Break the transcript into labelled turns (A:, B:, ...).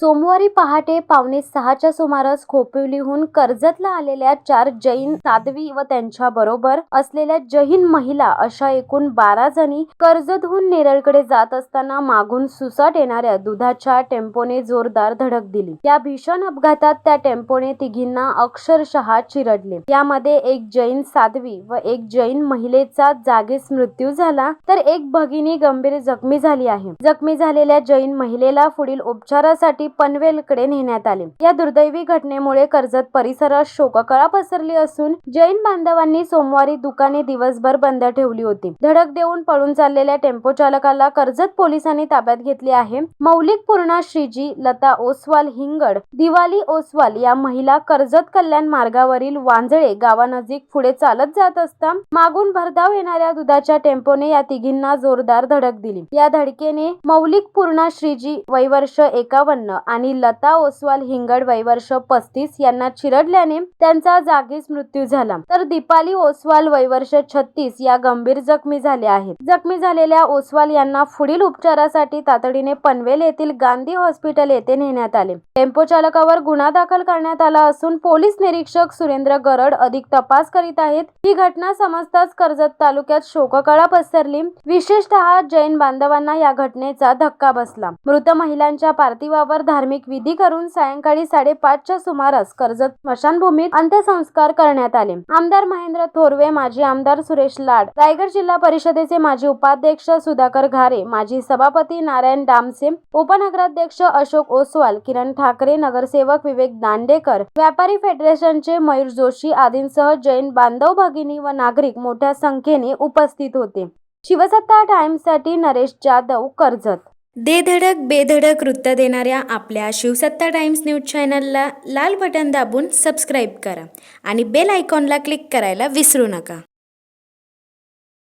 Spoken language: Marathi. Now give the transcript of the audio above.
A: सोमवारी पहाटे 5:45च्या सुमारास खोपोलीहून कर्जतला आलेल्या 4 जैन साध्वी व त्यांच्याबरोबर असलेल्या जैन महिला अशा एकूण 12 जणी कर्जतहून नेरळकडे जात असताना मागून सुसाट येणाऱ्या दुधाच्या टेम्पोने जोरदार धडक दिली। या भीषण अपघातात त्या टेम्पोने तिघींना अक्षरशः चिरडले। यामध्ये एक जैन साध्वी व एक जैन महिलेचा जागीच मृत्यू झाला, तर एक भगिनी गंभीर जखमी झाली आहे। जखमी झालेल्या जैन महिलेला पुढील उपचारासाठी पनवेलकडे नेण्यात आले। या दुर्दैवी घटनेमुळे कर्जत परिसरात शोककळा पसरली असून जैन बांधवांनी सोमवारी दुकाने दिवसभर बंद ठेवली होती। धडक देऊन पळून चाललेल्या टेम्पो चालकाला कर्जत पोलिसांनी ताब्यात घेतले आहे। मौलिक पूर्णा श्रीजी, लता ओसवाल हिंगड, दिवाली ओसवाल या महिला कर्जत कल्याण मार्गावरील वांजळे गावानजीक पुढे चालत जात असता मागून भरधाव येणाऱ्या दुधाच्या टेम्पोने या तिघींना जोरदार धडक दिली। या धडकेने मौलिक पूर्णा श्रीजी वय वर्ष 51 आणि लता ओसवाल हिंगड वय वर्ष 35 यांना चिरडल्याने त्यांचा जागीच मृत्यू झाला, तर दीपाली ओसवाल वय वर्ष 36 या गंभीर जखमी झाल्या आहेत। जखमी झालेल्या ओसवाल यांना पुढील उपचारासाठी तातडीने पनवेल येथील गांधी हॉस्पिटल येथे नेण्यात आले। टेम्पो चालकावर गुन्हा दाखल करण्यात आला असून पोलीस निरीक्षक सुरेंद्र गरड अधिक तपास करीत आहेत। ही घटना समजताच कर्जत तालुक्यात शोककळा पसरली। विशेषतः जैन बांधवांना या घटनेचा धक्का बसला। मृत महिलांच्या पार्थिवावर धार्मिक विधी करून सायंकाळी 5:30च्या सुमारास कर्जत स्मशानभूमीत अंत्यसंस्कार करण्यात आले। आमदार महेंद्र थोरवे, माजी आमदार सुरेश लाड, रायगड जिल्हा परिषदेचे माजी उपाध्यक्ष सुधाकर घारे, माजी सभापती नारायण डामसे, उपनगराध्यक्ष अशोक ओसवाल, किरण ठाकरे, नगरसेवक विवेक दांडेकर, व्यापारी फेडरेशनचे मयूर जोशी आदींसह जैन बांधव भगिनी व नागरिक मोठ्या संख्येने उपस्थित होते। शिवसत्ता टाइम्ससाठी नरेश जाधव, कर्जत।
B: दे धडक बेधडक वृत्त देणाऱ्या आपल्या शिवसत्ता टाइम्स न्यूज चॅनलला लाल बटन दाबून सबस्क्राईब करा आणि बेल आयकॉनला क्लिक करायला विसरू नका।